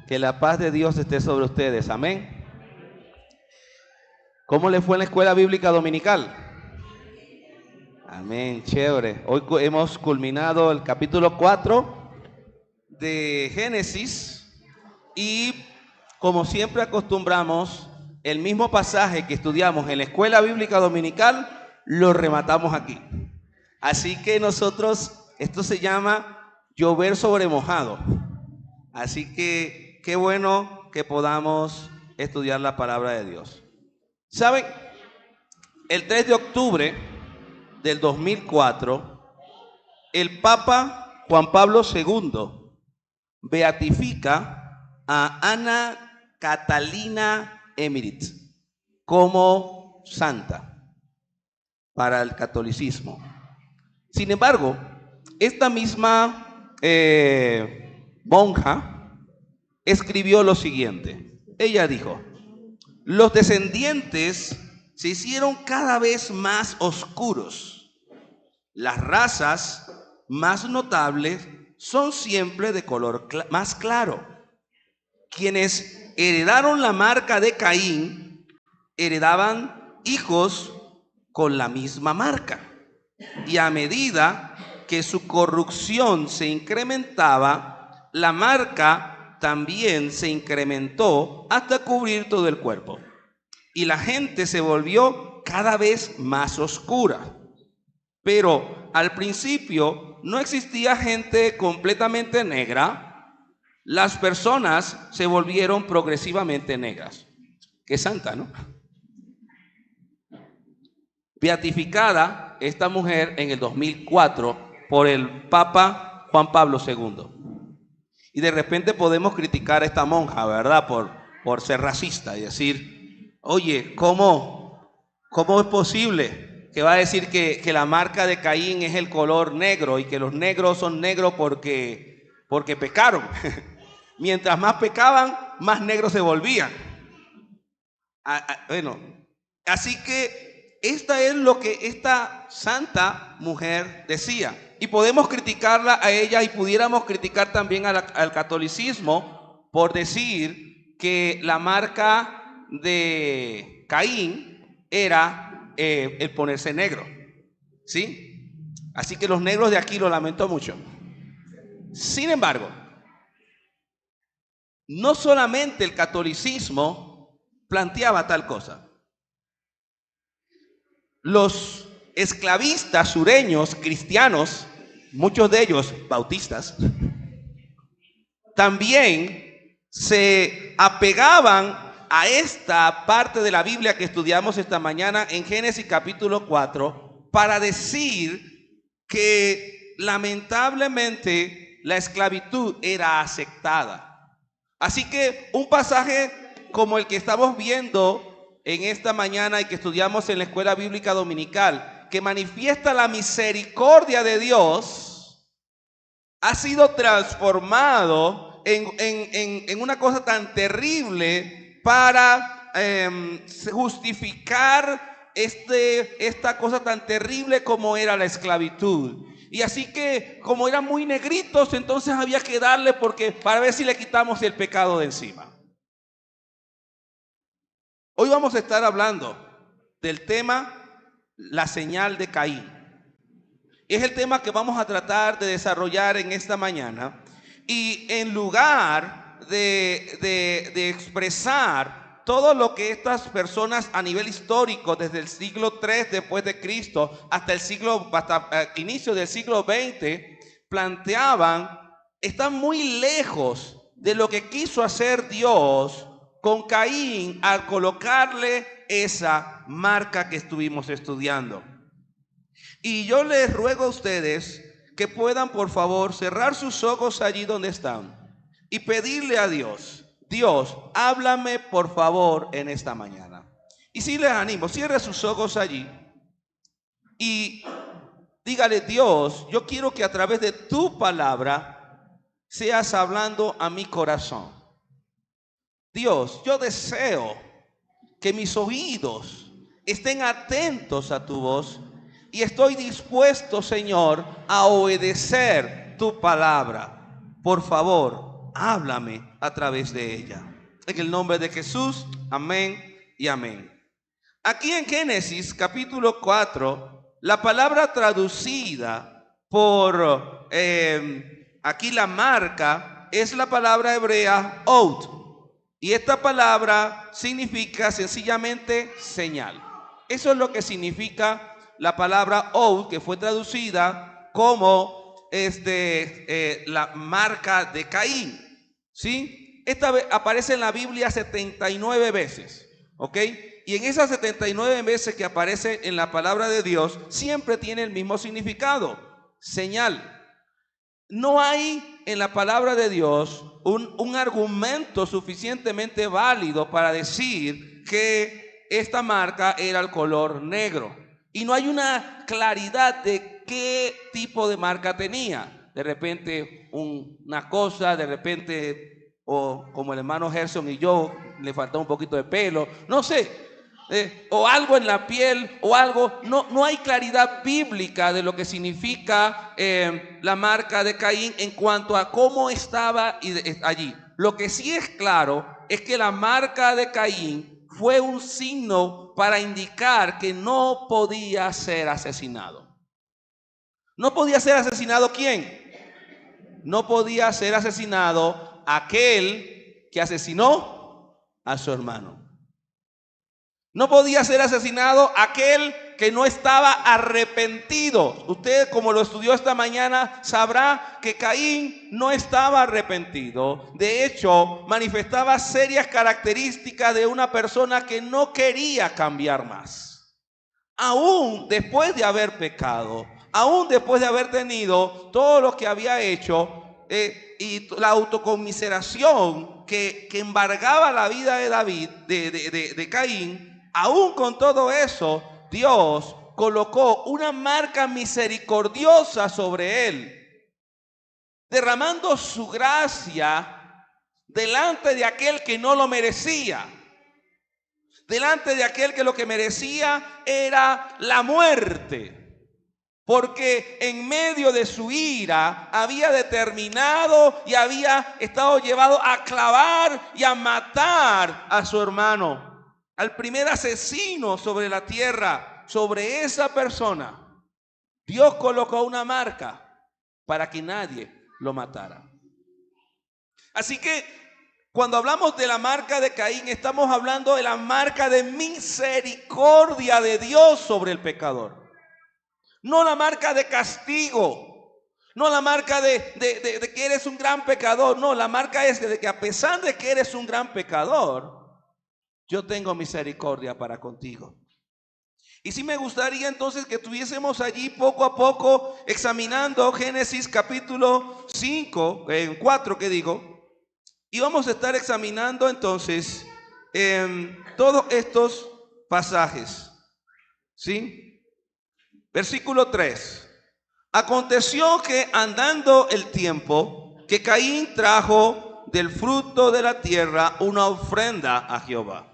Que la paz de Dios esté sobre ustedes. Amén. ¿Cómo le fue en la escuela bíblica dominical? Amén, chévere. Hoy hemos culminado el capítulo 4 de Génesis y como siempre acostumbramos, el mismo pasaje que estudiamos en la escuela bíblica dominical, lo rematamos aquí. Así que nosotros, esto se llama llover sobre mojado. Así que qué bueno que podamos estudiar la palabra de Dios. ¿Saben? El 3 de octubre del 2004, el Papa Juan Pablo II beatifica a Ana Catalina Emmerich como santa para el catolicismo. Sin embargo, esta misma monja escribió lo siguiente. Ella dijo: los descendientes se hicieron cada vez más oscuros. Las razas más notables son siempre de color más claro. Quienes heredaron la marca de Caín heredaban hijos con la misma marca. Y a medida que su corrupción se incrementaba, la marca también se incrementó hasta cubrir todo el cuerpo. Y la gente se volvió cada vez más oscura. Pero al principio no existía gente completamente negra. Las personas se volvieron progresivamente negras. Qué santa, ¿no? Beatificada esta mujer en el 2004 por el Papa Juan Pablo II. Y de repente podemos criticar a esta monja, ¿verdad? Por ser racista y decir, oye, ¿cómo es posible que va a decir que la marca de Caín es el color negro y que los negros son negros porque pecaron? Mientras más pecaban, más negros se volvían. Bueno, así que esta es lo que esta santa mujer decía. Y podemos criticarla a ella y pudiéramos criticar también al catolicismo por decir que la marca de Caín era el ponerse negro. ¿Sí? Así que los negros de aquí lo lamento mucho. Sin embargo, no solamente el catolicismo planteaba tal cosa. Los esclavistas sureños cristianos, muchos de ellos bautistas, también se apegaban a esta parte de la Biblia que estudiamos esta mañana en Génesis capítulo 4 para decir que lamentablemente la esclavitud era aceptada. Así que un pasaje como el que estamos viendo en esta mañana y que estudiamos en la escuela bíblica dominical, que manifiesta la misericordia de Dios, ha sido transformado en una cosa tan terrible para justificar esta cosa tan terrible como era la esclavitud. Y así que como eran muy negritos, entonces había que darle para ver si le quitamos el pecado de encima. Hoy vamos a estar hablando del tema la señal de Caín. Es el tema que vamos a tratar de desarrollar en esta mañana. Y en lugar de expresar todo lo que estas personas a nivel histórico, desde el siglo III después de Cristo hasta inicio del siglo XX, planteaban, están muy lejos de lo que quiso hacer Dios con Caín al colocarle esa marca que estuvimos estudiando. Y yo les ruego a ustedes que puedan, por favor, cerrar sus ojos allí donde están y pedirle a Dios: Dios, háblame por favor en esta mañana. Y si les animo, cierre sus ojos allí y dígale: Dios, yo quiero que a través de tu palabra seas hablando a mi corazón. Dios, yo deseo que mis oídos estén atentos a tu voz y estoy dispuesto, Señor, a obedecer tu palabra. Por favor, háblame a través de ella. En el nombre de Jesús, amén y amén. Aquí en Génesis capítulo 4, la palabra traducida por aquí la marca es la palabra hebrea od. Y esta palabra significa sencillamente señal. Eso es lo que significa la palabra od, que fue traducida como la marca de Caín. ¿Sí? Esta aparece en la Biblia 79 veces. ¿Ok? Y en esas 79 veces que aparece en la palabra de Dios, siempre tiene el mismo significado: señal. No hay en la palabra de Dios un argumento suficientemente válido para decir que esta marca era el color negro. Y no hay una claridad de qué tipo de marca tenía. De repente una cosa, de repente, o como el hermano Gerson y yo, le faltaba un poquito de pelo, no sé. O algo en la piel, o algo, no hay claridad bíblica de lo que significa la marca de Caín en cuanto a cómo estaba allí. Lo que sí es claro es que la marca de Caín fue un signo para indicar que no podía ser asesinado. ¿No podía ser asesinado quién? No podía ser asesinado aquel que asesinó a su hermano. No podía ser asesinado aquel que no estaba arrepentido. Usted, como lo estudió esta mañana, sabrá que Caín no estaba arrepentido. De hecho, manifestaba serias características de una persona que no quería cambiar más. Aún después de haber pecado, aún después de haber tenido todo lo que había hecho, y la autoconmiseración que embargaba la vida de David, de Caín, aún con todo eso, Dios colocó una marca misericordiosa sobre él, derramando su gracia delante de aquel que no lo merecía, delante de aquel que lo que merecía era la muerte. Porque en medio de su ira había determinado y había estado llevado a clavar y a matar a su hermano, al primer asesino sobre la tierra. Sobre esa persona Dios colocó una marca para que nadie lo matara. Así que cuando hablamos de la marca de Caín, estamos hablando de la marca de misericordia de Dios sobre el pecador. No la marca de castigo, no la marca de que eres un gran pecador. No, la marca es de que a pesar de que eres un gran pecador, yo tengo misericordia para contigo. Y sí me gustaría entonces que estuviésemos allí poco a poco examinando Génesis capítulo 4 que digo. Y vamos a estar examinando entonces todos estos pasajes. ¿Sí? Versículo 3. Aconteció que andando el tiempo, que Caín trajo del fruto de la tierra una ofrenda a Jehová.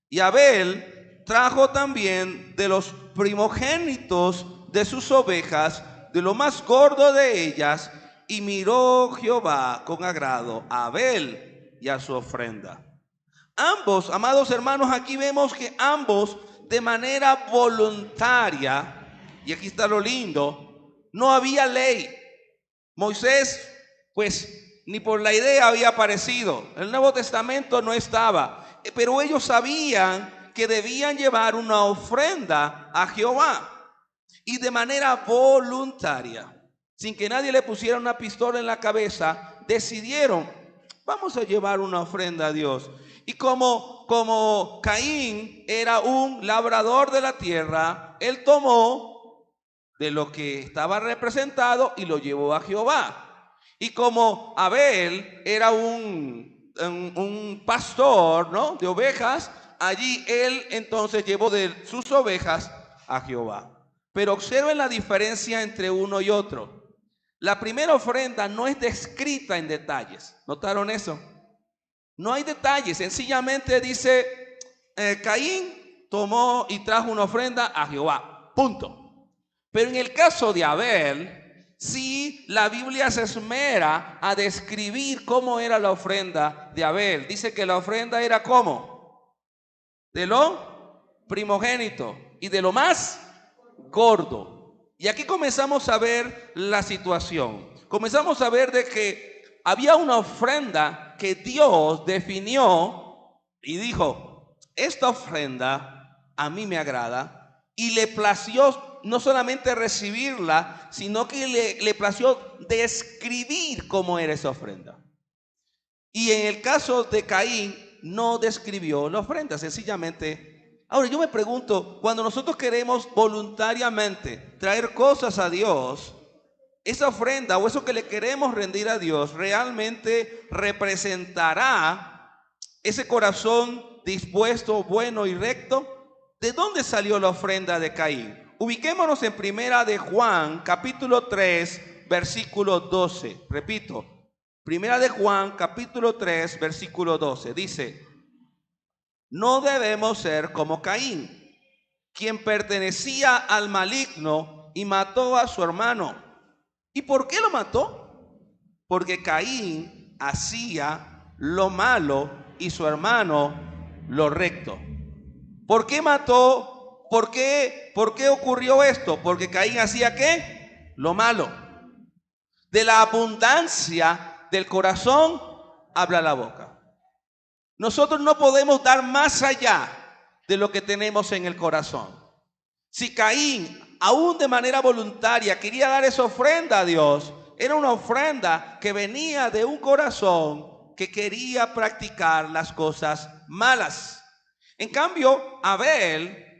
Y Abel trajo también de los primogénitos de sus ovejas, de lo más gordo de ellas, y miró Jehová con agrado a Abel y a su ofrenda. Ambos, amados hermanos, aquí vemos que ambos de manera voluntaria, y aquí está lo lindo, no había ley. Moisés, pues, ni por la idea había aparecido. El Nuevo Testamento no estaba. Pero ellos sabían que debían llevar una ofrenda a Jehová. Y de manera voluntaria, sin que nadie le pusiera una pistola en la cabeza, decidieron, vamos a llevar una ofrenda a Dios. Y como Caín era un labrador de la tierra, él tomó de lo que estaba representado y lo llevó a Jehová. Y como Abel era un pastor, ¿no?, de ovejas, allí él entonces llevó de sus ovejas a Jehová. Pero observen la diferencia entre uno y otro. La primera ofrenda no es descrita en detalles. ¿Notaron eso? No hay detalles. Sencillamente dice, Caín tomó y trajo una ofrenda a Jehová. Punto. Pero en el caso de Abel, sí, la Biblia se esmera a describir cómo era la ofrenda de Abel. Dice que la ofrenda era ¿cómo? De lo primogénito y de lo más gordo. Y aquí comenzamos a ver la situación. Comenzamos a ver de que había una ofrenda que Dios definió y dijo: esta ofrenda a mí me agrada, y le plació no solamente recibirla, sino que le plació describir cómo era esa ofrenda. Y en el caso de Caín, no describió la ofrenda, sencillamente. Ahora yo me pregunto, cuando nosotros queremos voluntariamente traer cosas a Dios, esa ofrenda o eso que le queremos rendir a Dios, ¿realmente representará ese corazón dispuesto, bueno y recto? ¿De dónde salió la ofrenda de Caín? Ubiquémonos en Primera de Juan, capítulo 3, versículo 12. Repito, Primera de Juan, capítulo 3, versículo 12. Dice: no debemos ser como Caín, quien pertenecía al maligno y mató a su hermano. ¿Y por qué lo mató? Porque Caín hacía lo malo y su hermano lo recto. ¿Por qué mató? ¿Por qué ocurrió esto? Porque Caín hacía ¿qué? Lo malo. De la abundancia del corazón habla la boca. Nosotros no podemos dar más allá de lo que tenemos en el corazón. Si Caín, aún de manera voluntaria, quería dar esa ofrenda a Dios, era una ofrenda que venía de un corazón que quería practicar las cosas malas. En cambio, Abel,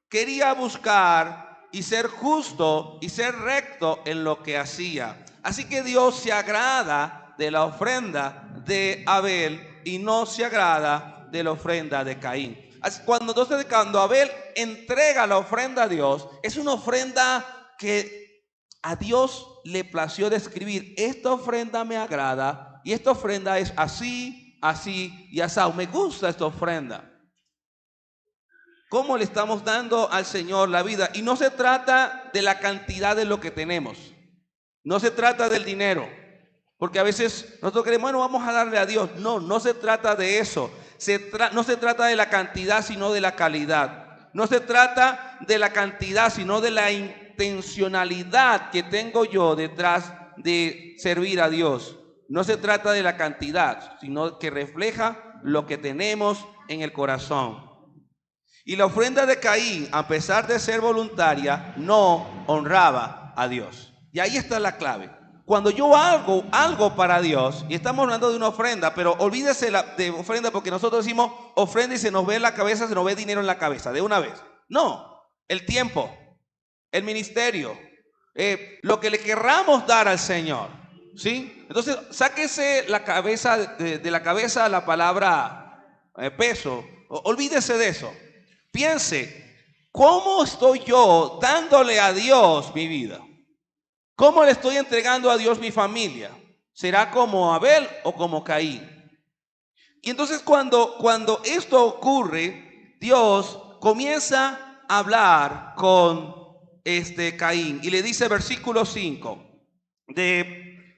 quería buscar y ser justo y ser recto en lo que hacía. Así que Dios se agrada de la ofrenda de Abel y no se agrada de la ofrenda de Caín. Cuando Abel entrega la ofrenda a Dios, es una ofrenda que a Dios le plació describir: esta ofrenda me agrada y esta ofrenda es así, así y así. Me gusta esta ofrenda. ¿Cómo le estamos dando al Señor la vida? Y no se trata de la cantidad de lo que tenemos. No se trata del dinero. Porque a veces nosotros creemos, bueno, vamos a darle a Dios. No, no se trata de eso. No se trata de la cantidad, sino de la calidad. No se trata de la cantidad, sino de la intencionalidad que tengo yo detrás de servir a Dios. No se trata de la cantidad, sino que refleja lo que tenemos en el corazón. Y la ofrenda de Caín, a pesar de ser voluntaria, no honraba a Dios. Y ahí está la clave. Cuando yo hago algo para Dios, y estamos hablando de una ofrenda, pero olvídese de ofrenda, porque nosotros decimos ofrenda y se nos ve en la cabeza, se nos ve dinero en la cabeza, de una vez. No, el tiempo, el ministerio, lo que le querramos dar al Señor, ¿sí? Entonces, sáquese la cabeza de la cabeza la palabra peso, olvídese de eso. Piense, ¿cómo estoy yo dándole a Dios mi vida? ¿Cómo le estoy entregando a Dios mi familia? ¿Será como Abel o como Caín? Y entonces cuando esto ocurre, Dios comienza a hablar con Caín y le dice, versículo 5,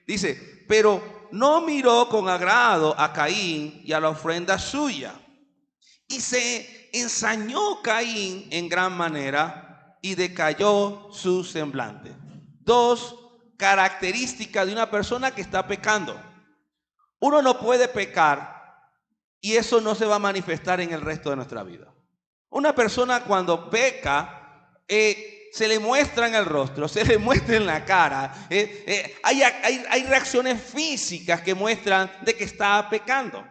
dice, pero no miró con agrado a Caín y a la ofrenda suya. Y se ensañó Caín en gran manera y decayó su semblante. Dos características de una persona que está pecando. Uno no puede pecar y eso no se va a manifestar en el resto de nuestra vida. Una persona cuando peca, se le muestra en el rostro, se le muestra en la cara. Hay reacciones físicas que muestran de que está pecando,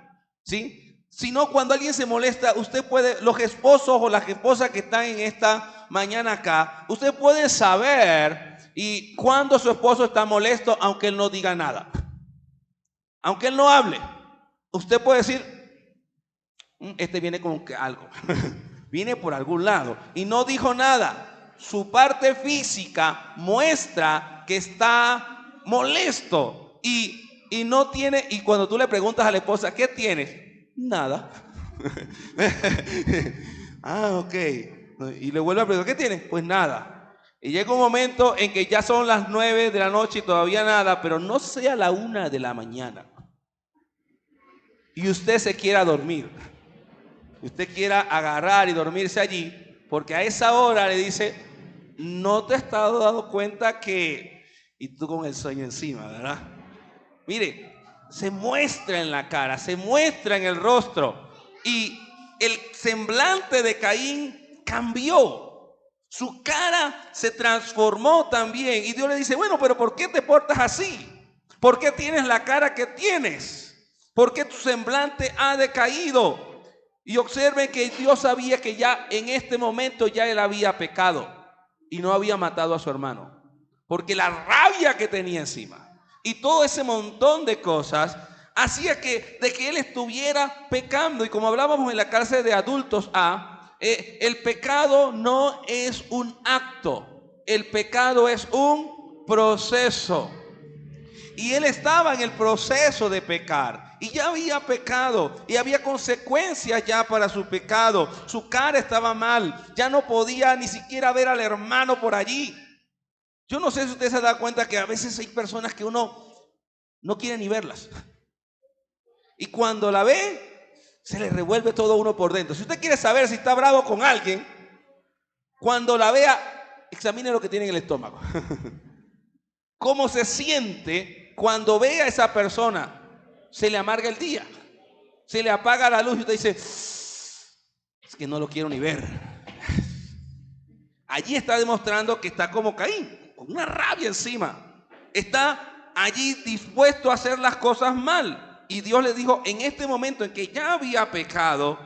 ¿sí? Si no, cuando alguien se molesta, usted puede, los esposos o las esposas que están en esta mañana acá, usted puede saber y cuando su esposo está molesto, aunque él no diga nada, aunque él no hable, usted puede decir, viene con algo, viene por algún lado y no dijo nada. Su parte física muestra que está molesto y no tiene, y cuando tú le preguntas a la esposa, ¿qué tienes? Nada. Ok. Y le vuelve a preguntar, ¿qué tienes? Pues nada. Y llega un momento en que ya son las 9 de la noche y todavía nada, pero no sea la 1 de la mañana. Y usted se quiera dormir. Usted quiera agarrar y dormirse allí, porque a esa hora le dice, no te has dado cuenta que... Y tú con el sueño encima, ¿verdad? Mire, se muestra en la cara, se muestra en el rostro. Y el semblante de Caín cambió. Su cara se transformó también. Y Dios le dice, bueno, pero ¿por qué te portas así? ¿Por qué tienes la cara que tienes? ¿Por qué tu semblante ha decaído? Y observen que Dios sabía que ya en este momento ya él había pecado y no había matado a su hermano. Porque la rabia que tenía encima y todo ese montón de cosas hacía que él estuviera pecando. Y como hablábamos en la clase de adultos el pecado no es un acto, el pecado es un proceso. Y él estaba en el proceso de pecar y ya había pecado y había consecuencias ya para su pecado. Su cara estaba mal, ya no podía ni siquiera ver al hermano por allí. Yo no sé si usted se da cuenta que a veces hay personas que uno no quiere ni verlas. Y cuando la ve, se le revuelve todo uno por dentro. Si usted quiere saber si está bravo con alguien, cuando la vea, examine lo que tiene en el estómago. ¿Cómo se siente cuando ve a esa persona? Se le amarga el día, se le apaga la luz y usted dice, es que no lo quiero ni ver. Allí está demostrando que está como Caín, con una rabia encima. Está allí dispuesto a hacer las cosas mal. Y Dios le dijo, en este momento en que ya había pecado,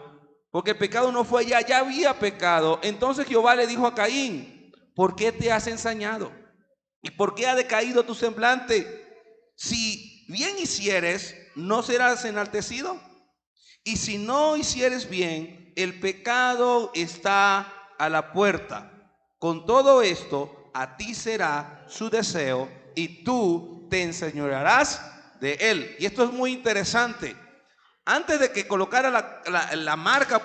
porque el pecado no fue allá, ya había pecado. Entonces Jehová le dijo a Caín, ¿por qué te has ensañado? ¿Y por qué ha decaído tu semblante? Si bien hicieres, ¿no serás enaltecido? Y si no hicieres bien, el pecado está a la puerta. Con todo esto, a ti será su deseo y tú te enseñorearás de él. Y esto es muy interesante. Antes de que colocara la marca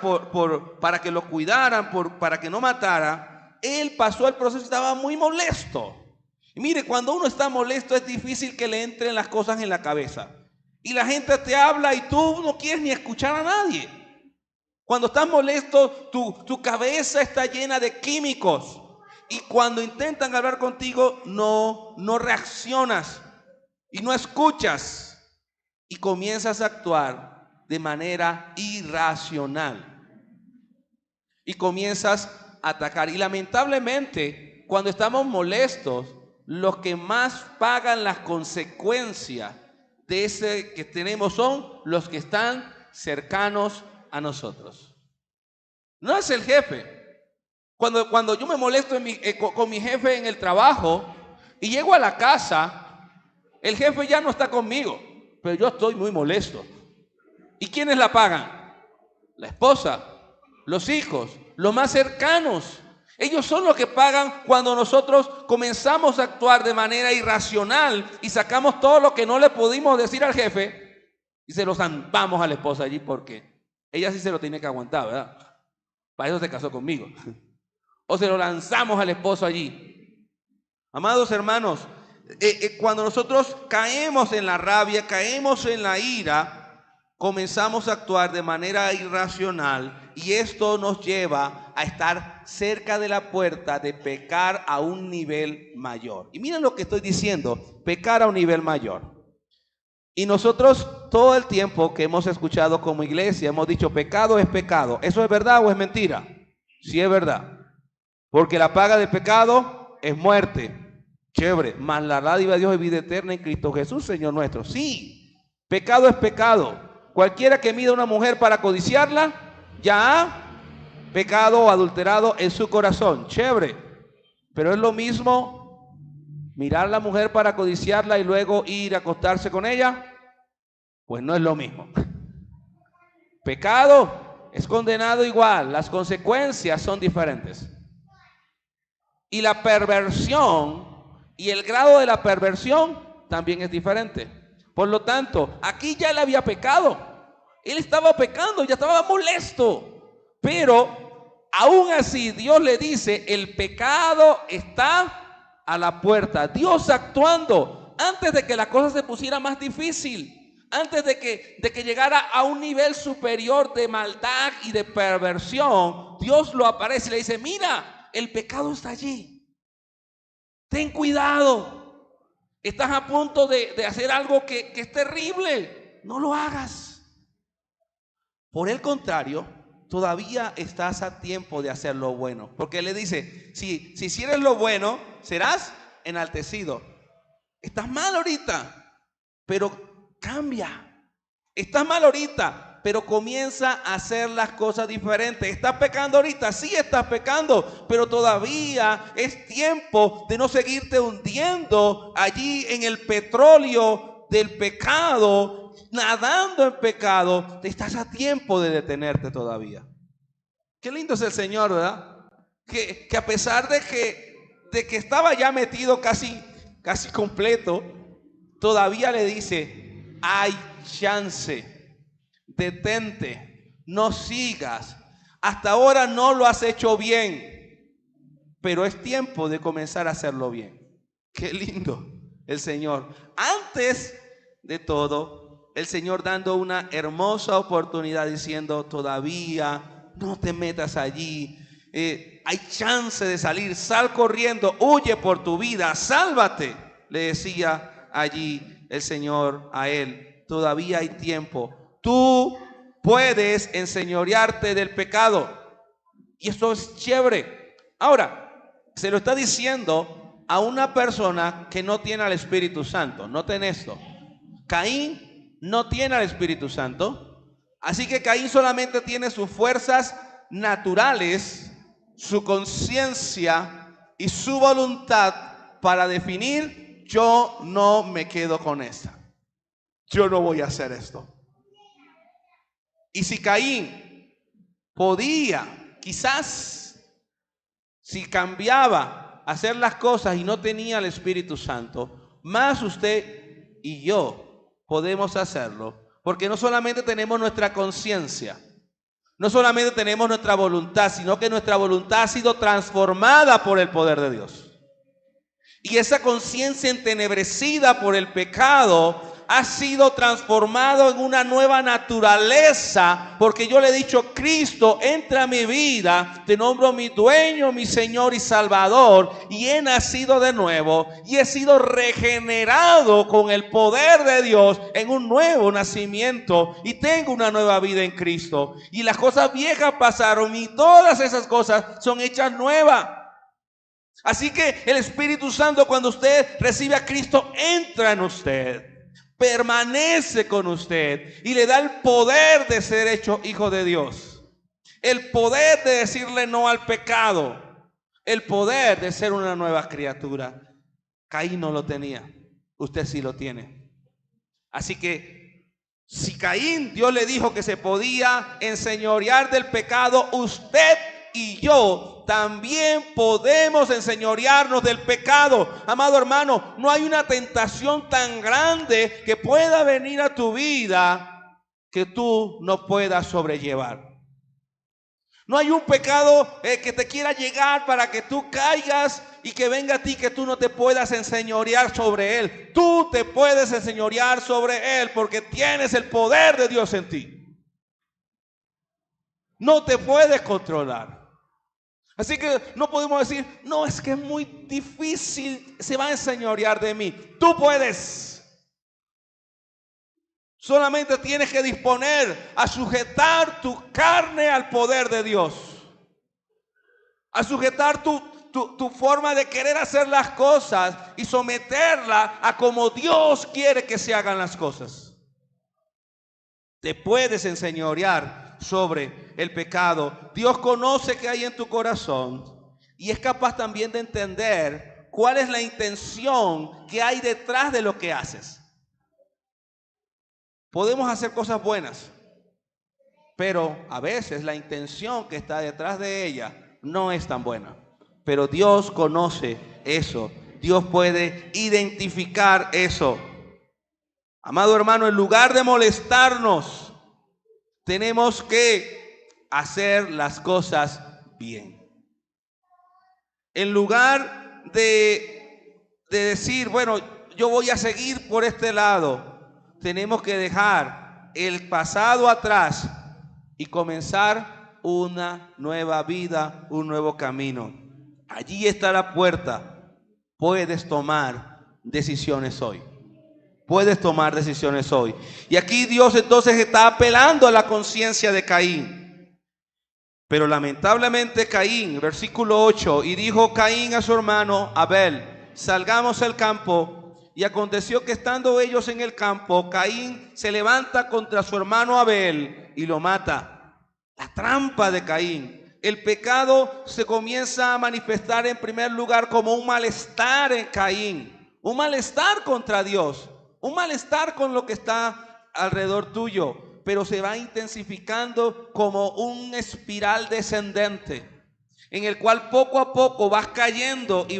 para que lo cuidaran, para que no matara, él pasó el proceso y estaba muy molesto. Y mire, cuando uno está molesto es difícil que le entren las cosas en la cabeza. Y la gente te habla y tú no quieres ni escuchar a nadie. Cuando estás molesto, tu cabeza está llena de químicos. Y cuando intentan hablar contigo, no reaccionas y no escuchas. Y comienzas a actuar de manera irracional. Y comienzas a atacar. Y lamentablemente, cuando estamos molestos, los que más pagan las consecuencias de ese que tenemos son los que están cercanos a nosotros. No es el jefe. Cuando yo me molesto con mi jefe en el trabajo y llego a la casa, el jefe ya no está conmigo, pero yo estoy muy molesto. ¿Y quiénes la pagan? La esposa, los hijos, los más cercanos. Ellos son los que pagan cuando nosotros comenzamos a actuar de manera irracional y sacamos todo lo que no le pudimos decir al jefe y se lo zampamos a la esposa allí porque ella sí se lo tiene que aguantar, ¿verdad? Para eso se casó conmigo. O se lo lanzamos al esposo allí. Amados hermanos, cuando nosotros caemos en la rabia, caemos en la ira, comenzamos a actuar de manera irracional y esto nos lleva a estar cerca de la puerta de pecar a un nivel mayor. Y miren lo que estoy diciendo, pecar a un nivel mayor. Y nosotros todo el tiempo que hemos escuchado como iglesia hemos dicho pecado es pecado. ¿Eso es verdad o es mentira? Sí es verdad. Porque la paga del pecado es muerte. Chévere, mas la dádiva de Dios es vida eterna en Cristo Jesús, Señor nuestro. Sí, pecado es pecado. Cualquiera que mida a una mujer para codiciarla, ya ha pecado o adulterado en su corazón. Chévere, pero es lo mismo mirar a la mujer para codiciarla y luego ir a acostarse con ella. Pues no es lo mismo. Pecado es condenado igual, las consecuencias son diferentes. Y la perversión y el grado de la perversión también es diferente. Por lo tanto, aquí ya él había pecado. Él estaba pecando, ya estaba molesto. Pero Aún así, Dios le dice, el pecado está a la puerta. Dios actuando antes de que la cosa se pusiera más difícil, antes de que llegara a un nivel superior de maldad y de perversión. Dios lo aparece y le dice, mira, el pecado está allí. Ten cuidado. Estás a punto de hacer algo que es terrible. No lo hagas. Por el contrario, todavía estás a tiempo de hacer lo bueno. Porque Él le dice, si hicieres lo bueno, serás enaltecido. Estás mal ahorita, pero cambia. Estás mal ahorita, pero comienza a hacer las cosas diferentes. ¿Estás pecando ahorita? Sí, estás pecando, pero todavía es tiempo de no seguirte hundiendo allí en el petróleo del pecado, nadando en pecado. Estás a tiempo de detenerte todavía. Qué lindo es el Señor, ¿verdad? Que a pesar de que estaba ya metido casi completo, todavía le dice, hay chance. Detente, no sigas. Hasta ahora no lo has hecho bien, pero es tiempo de comenzar a hacerlo bien. Qué lindo el Señor. Antes de todo, el Señor dando una hermosa oportunidad diciendo, todavía no te metas allí. Hay chance de salir. Sal corriendo, huye por tu vida, sálvate. Le decía allí el Señor a él, todavía hay tiempo. Tú puedes enseñorearte del pecado. Y eso es chévere. Ahora, se lo está diciendo a una persona que no tiene al Espíritu Santo. Noten esto. Caín no tiene al Espíritu Santo. Así que Caín solamente tiene sus fuerzas naturales, su conciencia y su voluntad para definir, yo no me quedo con esta. Yo no voy a hacer esto. Y si Caín podía, quizás, si cambiaba, hacer las cosas y no tenía el Espíritu Santo, más usted y yo podemos hacerlo. Porque no solamente tenemos nuestra conciencia, no solamente tenemos nuestra voluntad, sino que nuestra voluntad ha sido transformada por el poder de Dios. Y esa conciencia entenebrecida por el pecado ha sido transformado en una nueva naturaleza, porque yo le he dicho, Cristo, entra a mi vida, te nombro mi dueño, mi Señor y Salvador, y he nacido de nuevo, y he sido regenerado con el poder de Dios en un nuevo nacimiento, y tengo una nueva vida en Cristo, y las cosas viejas pasaron, y todas esas cosas son hechas nuevas. Así que el Espíritu Santo, cuando usted recibe a Cristo, entra en usted, permanece con usted y le da el poder de ser hecho hijo de Dios, el poder de decirle no al pecado, el poder de ser una nueva criatura. Caín no lo tenía, usted sí lo tiene. Así que si Caín, Dios le dijo que se podía enseñorear del pecado, usted y yo también podemos enseñorearnos del pecado. Amado hermano, no hay una tentación tan grande que pueda venir a tu vida que tú no puedas sobrellevar. No hay un pecado que te quiera llegar para que tú caigas y que venga a ti que tú no te puedas enseñorear sobre él. Tú te puedes enseñorear sobre él porque tienes el poder de Dios en ti. No te puedes controlar. Así que no podemos decir, no, es que es muy difícil, se va a enseñorear de mí. Tú puedes. Solamente tienes que disponer a sujetar tu carne al poder de Dios. A sujetar tu forma de querer hacer las cosas y someterla a como Dios quiere que se hagan las cosas. Te puedes enseñorear sobre el pecado. Dios conoce qué hay en tu corazón y es capaz también de entender cuál es la intención que hay detrás de lo que haces. Podemos hacer cosas buenas, pero a veces la intención que está detrás de ella no es tan buena. Pero Dios conoce eso. Dios puede identificar eso. Amado hermano, en lugar de molestarnos, tenemos que hacer las cosas bien. En lugar de decir, bueno, yo voy a seguir por este lado, tenemos que dejar el pasado atrás y comenzar una nueva vida, un nuevo camino. Allí está la puerta. Puedes tomar decisiones hoy. Puedes tomar decisiones hoy. Y aquí Dios entonces está apelando a la conciencia de Caín. Pero lamentablemente Caín, versículo 8, y dijo Caín a su hermano Abel, salgamos al campo. Y aconteció que estando ellos en el campo, Caín se levanta contra su hermano Abel y lo mata. La trampa de Caín. El pecado se comienza a manifestar en primer lugar como un malestar en Caín, un malestar contra Dios, un malestar con lo que está alrededor tuyo, pero se va intensificando como un espiral descendente, en el cual poco a poco vas cayendo y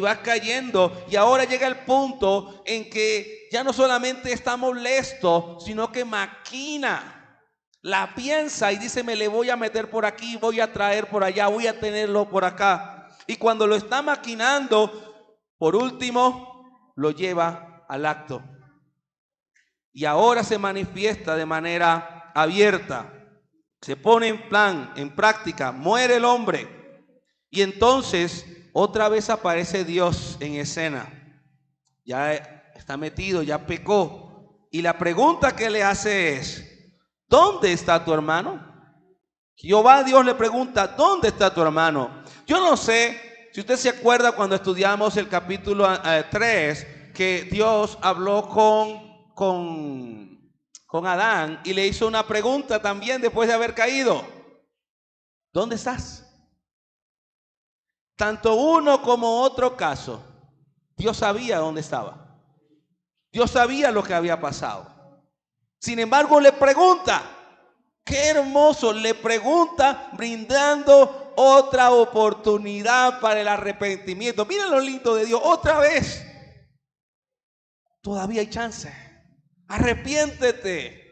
ahora llega el punto en que ya no solamente está molesto, sino que maquina, la piensa y dice, me le voy a meter por aquí, voy a traer por allá, voy a tenerlo por acá. Y cuando lo está maquinando, por último, lo lleva al acto. Y ahora se manifiesta de manera abierta, se pone en práctica, muere el hombre. Y entonces otra vez aparece Dios en escena. Ya está metido, ya pecó. Y la pregunta que le hace es, ¿dónde está tu hermano? Jehová Dios le pregunta, ¿dónde está tu hermano? Yo no sé si usted se acuerda cuando estudiamos el capítulo 3, que Dios habló con Adán y le hizo una pregunta también después de haber caído. ¿Dónde estás? Tanto uno como otro caso, Dios sabía dónde estaba. Dios sabía lo que había pasado. Sin embargo, le pregunta, qué hermoso, le pregunta brindando otra oportunidad para el arrepentimiento. Miren lo lindo de Dios, otra vez. Todavía hay chance. Arrepiéntete.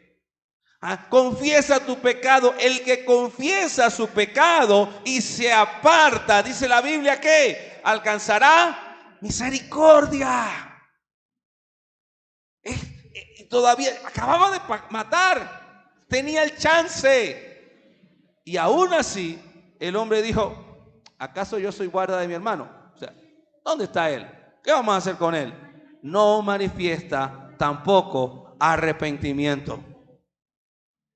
Confiesa tu pecado. El que confiesa su pecado y se aparta, dice la Biblia, que alcanzará misericordia. Todavía acababa de matar, tenía el chance. Y aún así, el hombre dijo, ¿acaso yo soy guarda de mi hermano? O sea, ¿dónde está él? ¿Qué vamos a hacer con él? No manifiesta tampoco arrepentimiento.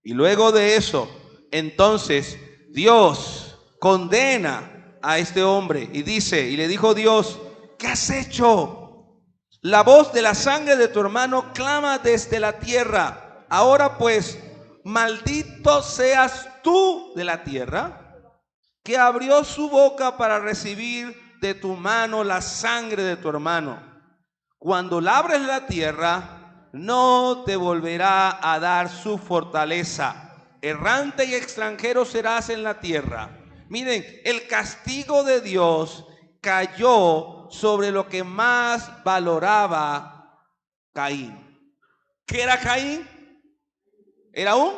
Y luego de eso, entonces Dios condena a este hombre y dice, y le dijo Dios, ¿qué has hecho? La voz de la sangre de tu hermano clama desde la tierra. Ahora pues, maldito seas tú de la tierra, que abrió su boca para recibir de tu mano la sangre de tu hermano. Cuando labres la tierra, no te volverá a dar su fortaleza. Errante y extranjero serás en la tierra. Miren, el castigo de Dios cayó sobre lo que más valoraba Caín. ¿Qué era Caín? Era un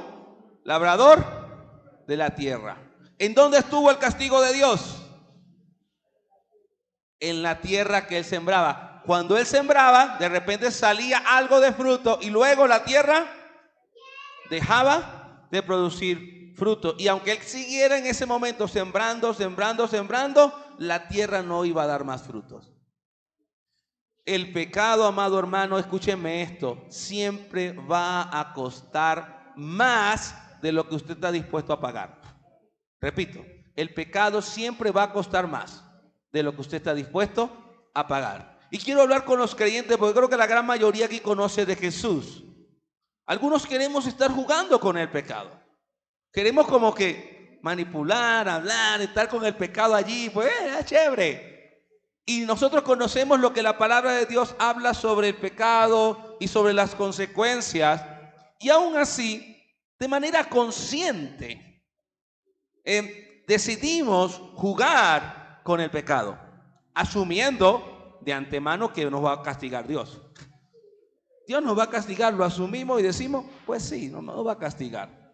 labrador de la tierra. ¿En dónde estuvo el castigo de Dios? En la tierra que él sembraba. Cuando él sembraba, de repente salía algo de fruto y luego la tierra dejaba de producir fruto. Y aunque él siguiera en ese momento sembrando, la tierra no iba a dar más frutos. El pecado, amado hermano, escúcheme esto, siempre va a costar más de lo que usted está dispuesto a pagar. Repito, el pecado siempre va a costar más de lo que usted está dispuesto a pagar. Y quiero hablar con los creyentes porque creo que la gran mayoría aquí conoce de Jesús. Algunos queremos estar jugando con el pecado. Queremos como que manipular, hablar, estar con el pecado allí, pues es chévere. Y nosotros conocemos lo que la palabra de Dios habla sobre el pecado y sobre las consecuencias. Y aún así, de manera consciente, decidimos jugar con el pecado, asumiendo de antemano que nos va a castigar Dios. Dios nos va a castigar, lo asumimos y decimos, pues sí, nos va a castigar.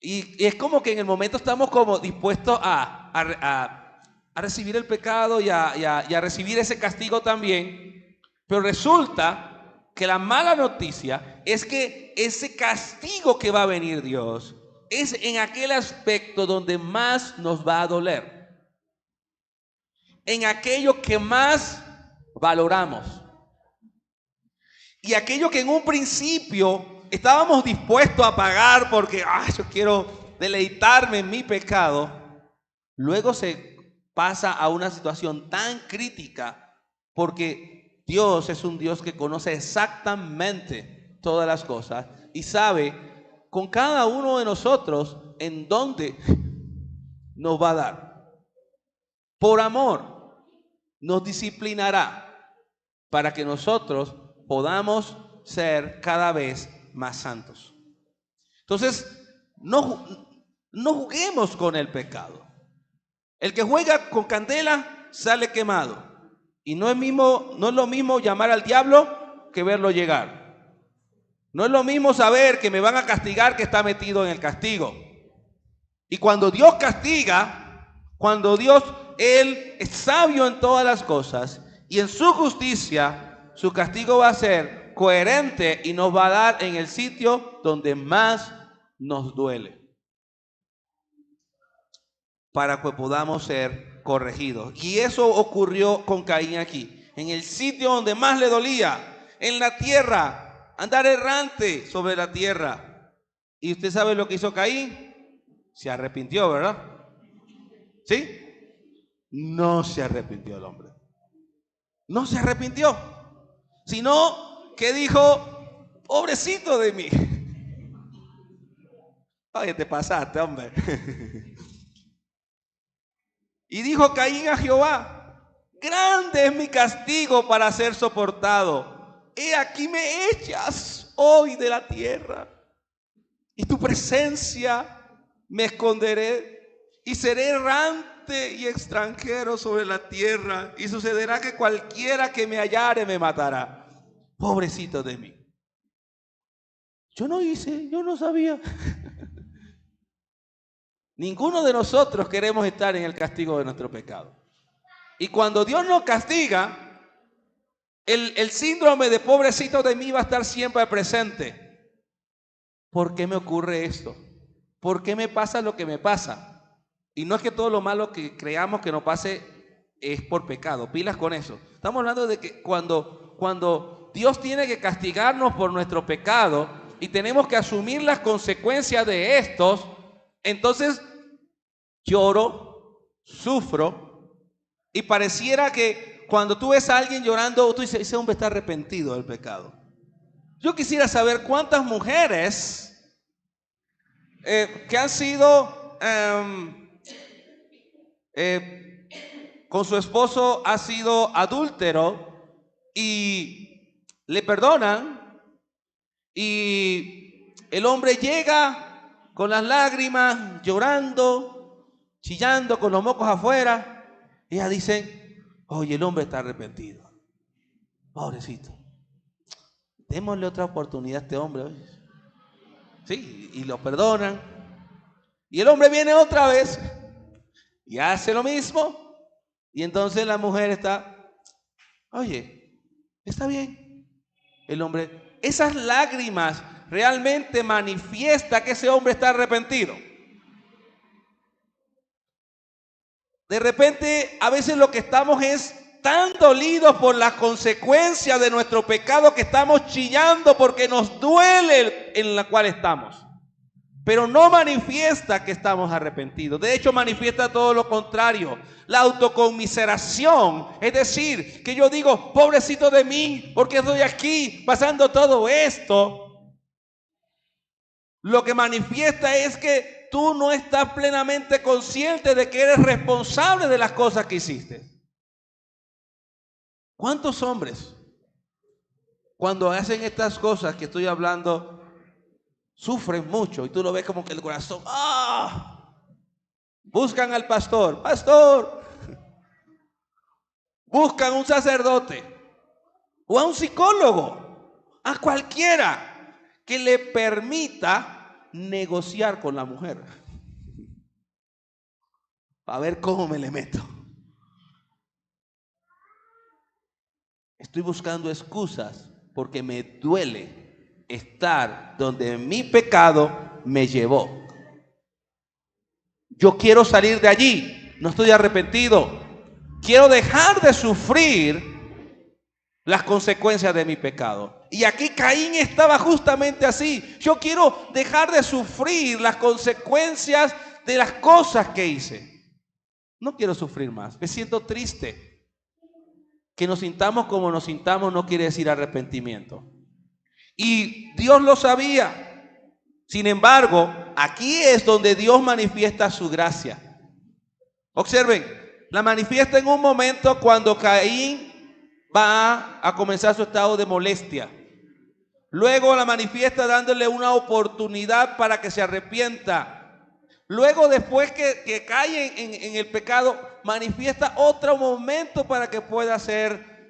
Y es como que en el momento estamos como dispuestos a a recibir el pecado y a recibir ese castigo también. Pero resulta que la mala noticia es que ese castigo que va a venir Dios es en aquel aspecto donde más nos va a doler, en aquello que más valoramos y aquello que en un principio estábamos dispuestos a pagar porque yo quiero deleitarme en mi pecado. Luego se pasa a una situación tan crítica porque Dios es un Dios que conoce exactamente todas las cosas y sabe con cada uno de nosotros en dónde nos va a dar. Por amor nos disciplinará para que nosotros podamos ser cada vez más santos. Entonces, no juguemos con el pecado. El que juega con candela sale quemado. Y no es lo mismo llamar al diablo que verlo llegar. No es lo mismo saber que me van a castigar que está metido en el castigo. Y cuando Dios castiga, cuando Dios, Él es sabio en todas las cosas y en su justicia, su castigo va a ser coherente y nos va a dar en el sitio donde más nos duele, para que podamos ser corregidos. Y eso ocurrió con Caín aquí, en el sitio donde más le dolía, en la tierra, andar errante sobre la tierra. ¿Y usted sabe lo que hizo Caín? Se arrepintió, ¿verdad? ¿Sí? No se arrepintió el hombre. No se arrepintió, sino que dijo, pobrecito de mí. Oye, te pasaste, hombre. Y dijo Caín a Jehová, grande es mi castigo para ser soportado. He aquí me echas hoy de la tierra, y tu presencia me esconderé, y seré errante y extranjero sobre la tierra, y sucederá que cualquiera que me hallare me matará. Pobrecito de mí. Yo no sabía. Ninguno de nosotros queremos estar en el castigo de nuestro pecado. Y cuando Dios nos castiga, el síndrome de pobrecito de mí va a estar siempre presente. ¿Por qué me ocurre esto? ¿Por qué me pasa lo que me pasa? Y no es que todo lo malo que creamos que nos pase es por pecado. Pilas con eso. Estamos hablando de que cuando Dios tiene que castigarnos por nuestro pecado y tenemos que asumir las consecuencias de estos, entonces lloro, sufro, y pareciera que cuando tú ves a alguien llorando, tú dices, ese hombre está arrepentido del pecado. Yo quisiera saber cuántas mujeres que han sido con su esposo, ha sido adúltero y le perdonan, y el hombre llega con las lágrimas, llorando, chillando, con los mocos afuera, y ellas dicen, oye, el hombre está arrepentido, pobrecito, démosle otra oportunidad a este hombre. Oye. Sí, y lo perdonan, y el hombre viene otra vez y hace lo mismo, y entonces la mujer está, oye, está bien. El hombre, esas lágrimas realmente manifiesta que ese hombre está arrepentido. De repente, a veces lo que estamos es tan dolidos por las consecuencias de nuestro pecado que estamos chillando porque nos duele en la cual estamos. Pero no manifiesta que estamos arrepentidos. De hecho, manifiesta todo lo contrario. La autoconmiseración, es decir, que yo digo, pobrecito de mí, porque estoy aquí pasando todo esto. Lo que manifiesta es que tú no estás plenamente consciente de que eres responsable de las cosas que hiciste. ¿Cuántos hombres, cuando hacen estas cosas que estoy hablando, sufren mucho y tú lo ves como que el corazón, buscan al pastor, buscan un sacerdote o a un psicólogo, a cualquiera que le permita negociar con la mujer? para ver cómo me le meto. Estoy buscando excusas porque me duele estar donde mi pecado me llevó. Yo quiero salir de allí, no estoy arrepentido. Quiero dejar de sufrir las consecuencias de mi pecado. Y aquí Caín estaba justamente así. Yo quiero dejar de sufrir las consecuencias de las cosas que hice. No quiero sufrir más. Me siento triste. Que nos sintamos como nos sintamos no quiere decir arrepentimiento. Y Dios lo sabía. Sin embargo, aquí es donde Dios manifiesta su gracia. Observen, la manifiesta en un momento cuando Caín va a comenzar su estado de molestia. Luego la manifiesta dándole una oportunidad para que se arrepienta. Luego, después que cae en el pecado, manifiesta otro momento para que pueda ser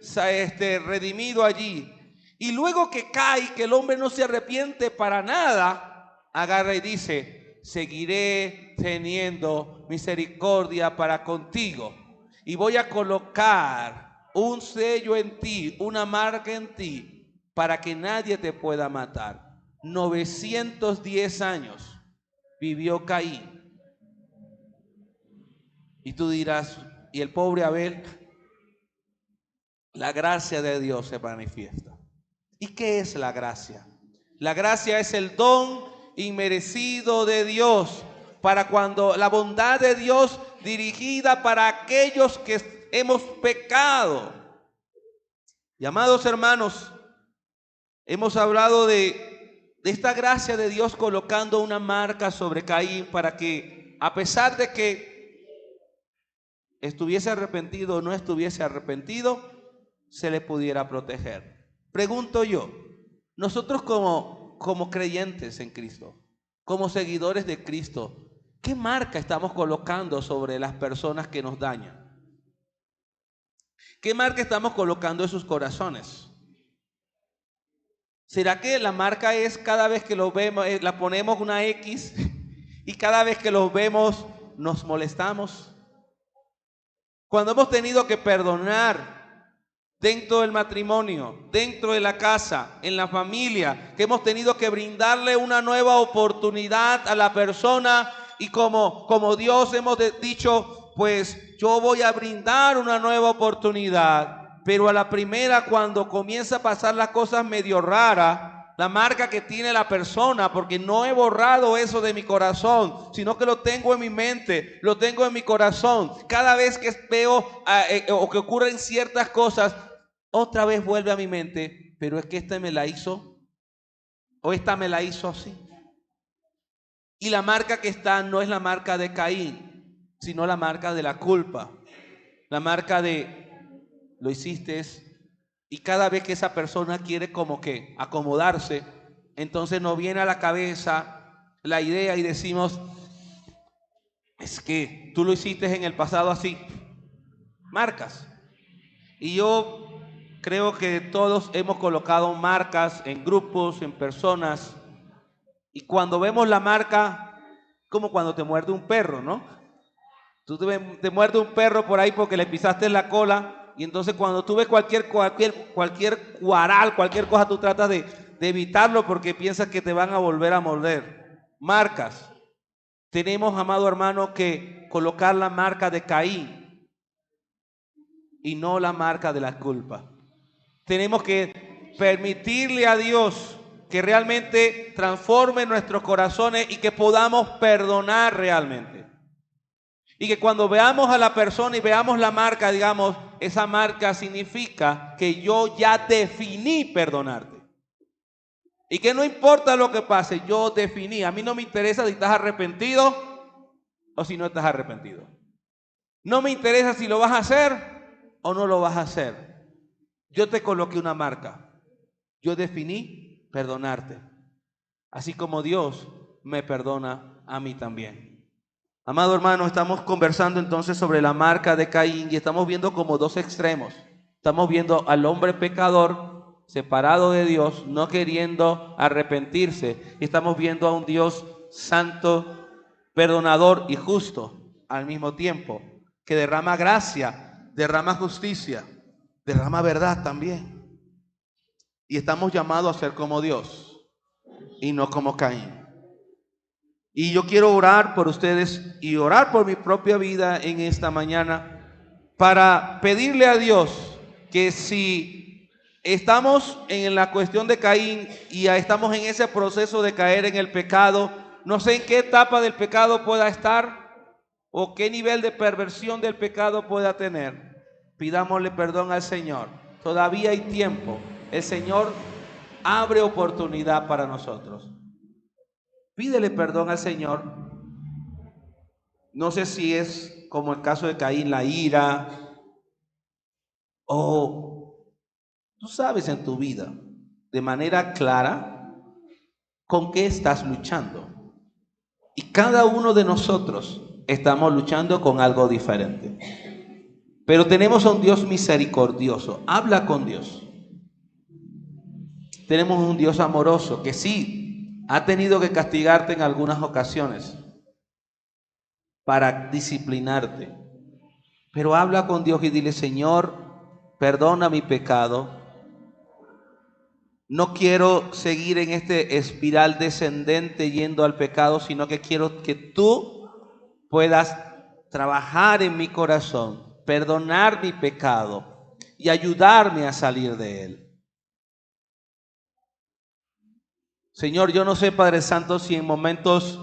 redimido allí. Y luego que cae, que el hombre no se arrepiente para nada, agarra y dice: seguiré teniendo misericordia para contigo. Y voy a colocar un sello en ti, una marca en ti, para que nadie te pueda matar. 910 años vivió Caín. Y tú dirás, ¿y el pobre Abel? La gracia de Dios se manifiesta. ¿Y qué es la gracia? La gracia es el don inmerecido de Dios para cuando la bondad de Dios dirigida para aquellos que hemos pecado. Y amados hermanos, hemos hablado de esta gracia de Dios colocando una marca sobre Caín para que, a pesar de que estuviese arrepentido o no estuviese arrepentido, se le pudiera proteger. Pregunto yo, nosotros como creyentes en Cristo, como seguidores de Cristo, ¿qué marca estamos colocando sobre las personas que nos dañan? ¿Qué marca estamos colocando en sus corazones? ¿Será que la marca es cada vez que los vemos, la ponemos una X y cada vez que los vemos nos molestamos? Cuando hemos tenido que perdonar dentro del matrimonio, dentro de la casa, en la familia, que hemos tenido que brindarle una nueva oportunidad a la persona y como Dios hemos dicho, pues yo voy a brindar una nueva oportunidad. Pero a la primera, cuando comienza a pasar las cosas medio raras, la marca que tiene la persona, porque no he borrado eso de mi corazón, sino que lo tengo en mi mente, lo tengo en mi corazón. Cada vez que veo o que ocurren ciertas cosas, otra vez vuelve a mi mente, pero es que esta me la hizo, o esta me la hizo así. Y la marca que está no es la marca de Caín, sino la marca de la culpa, la marca de lo hiciste. Y cada vez que esa persona quiere como que acomodarse, entonces nos viene a la cabeza la idea y decimos, es que tú lo hiciste en el pasado así. Marcas. Y yo creo que todos hemos colocado marcas en grupos, en personas. Y cuando vemos la marca, como cuando te muerde un perro, ¿no? Tú te muerde un perro por ahí porque le pisaste en la cola. Y entonces cuando tú ves cualquier cuaral, cualquier cosa, tú tratas de evitarlo porque piensas que te van a volver a morder. Marcas. Tenemos, amado hermano, que colocar la marca de Caín y no la marca de la culpa. Tenemos que permitirle a Dios que realmente transforme nuestros corazones y que podamos perdonar realmente. Y que cuando veamos a la persona y veamos la marca, digamos, esa marca significa que yo ya definí perdonarte. Y que no importa lo que pase, yo definí. A mí no me interesa si estás arrepentido o si no estás arrepentido. No me interesa si lo vas a hacer o no lo vas a hacer. Yo te coloqué una marca. Yo definí perdonarte. Así como Dios me perdona a mí también. Amado hermano, estamos conversando entonces sobre la marca de Caín y estamos viendo como dos extremos. Estamos viendo al hombre pecador, separado de Dios, no queriendo arrepentirse. Y estamos viendo a un Dios santo, perdonador y justo. al mismo tiempo, que derrama gracia, derrama justicia, derrama verdad también. Y estamos llamados a ser como Dios y no como Caín. Y yo quiero orar por ustedes y orar por mi propia vida en esta mañana para pedirle a Dios que si estamos en la cuestión de Caín y ya estamos en ese proceso de caer en el pecado, no sé en qué etapa del pecado pueda estar o qué nivel de perversión del pecado pueda tener, pidámosle perdón al Señor. Todavía hay tiempo. El Señor abre oportunidad para nosotros. Pídele perdón al Señor. No sé si es como el caso de Caín, la ira, o tú sabes en tu vida de manera clara con qué estás luchando. Y cada uno de nosotros estamos luchando con algo diferente. Pero tenemos a un Dios misericordioso. Habla con Dios. Tenemos un Dios amoroso que sí ha tenido que castigarte en algunas ocasiones para disciplinarte. Pero habla con Dios y dile: Señor, perdona mi pecado. No quiero seguir en este espiral descendente yendo al pecado, sino que quiero que tú puedas trabajar en mi corazón, perdonar mi pecado y ayudarme a salir de él. Señor, yo no sé, Padre Santo, si en momentos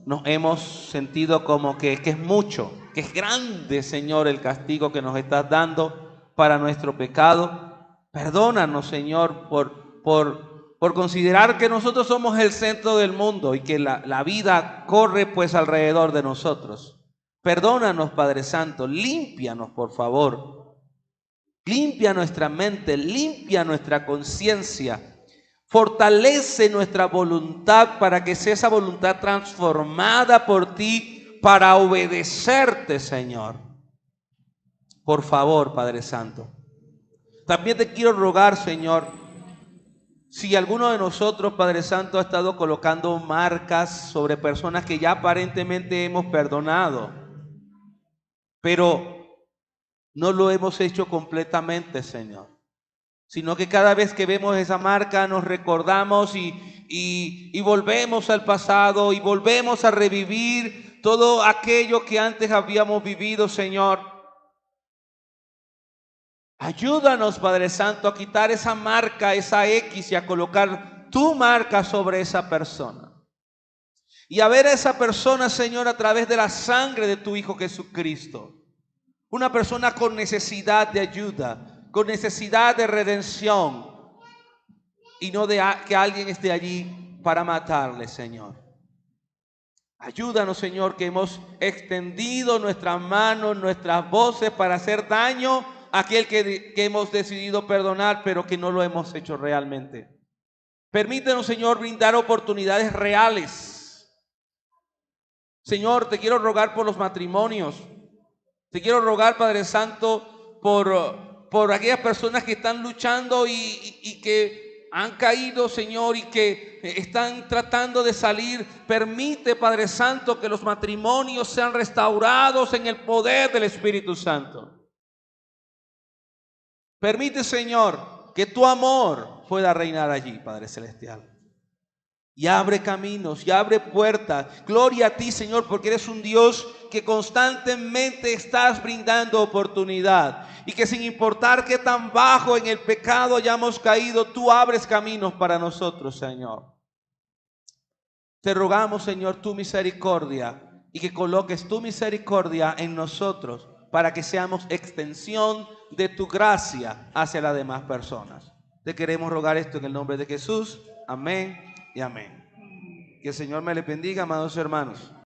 nos hemos sentido como que es mucho, que es grande, Señor, el castigo que nos estás dando para nuestro pecado. Perdónanos, Señor, por considerar que nosotros somos el centro del mundo y que la vida corre pues alrededor de nosotros. Perdónanos, Padre Santo, límpianos, por favor. Limpia nuestra mente, limpia nuestra conciencia. Fortalece nuestra voluntad para que sea esa voluntad transformada por ti para obedecerte, Señor. Por favor, Padre Santo. También te quiero rogar, Señor, si alguno de nosotros, Padre Santo, ha estado colocando marcas sobre personas que ya aparentemente hemos perdonado, pero no lo hemos hecho completamente, Señor, sino que cada vez que vemos esa marca nos recordamos y volvemos al pasado y volvemos a revivir todo aquello que antes habíamos vivido, Señor. Ayúdanos, Padre Santo, a quitar esa marca, esa X, y a colocar tu marca sobre esa persona. Y a ver a esa persona, Señor, a través de la sangre de tu Hijo Jesucristo. Una persona con necesidad de ayuda, con necesidad de redención, y no de que alguien esté allí para matarle, Señor. Ayúdanos, Señor, que hemos extendido nuestras manos, nuestras voces para hacer daño a aquel que hemos decidido perdonar, pero que no lo hemos hecho realmente. Permítenos, Señor, brindar oportunidades reales. Señor, te quiero rogar por los matrimonios. Te quiero rogar, Padre Santo, por aquellas personas que están luchando y que han caído, Señor, y que están tratando de salir. Permite, Padre Santo, que los matrimonios sean restaurados en el poder del Espíritu Santo. Permite, Señor, que tu amor pueda reinar allí, Padre Celestial. Y abre caminos, y abre puertas. Gloria a ti, Señor, porque eres un Dios que constantemente estás brindando oportunidad. Y que sin importar qué tan bajo en el pecado hayamos caído, tú abres caminos para nosotros, Señor. Te rogamos, Señor, tu misericordia, y que coloques tu misericordia en nosotros para que seamos extensión de tu gracia hacia las demás personas. Te queremos rogar esto en el nombre de Jesús. Amén y amén. Que el Señor me le bendiga, amados hermanos.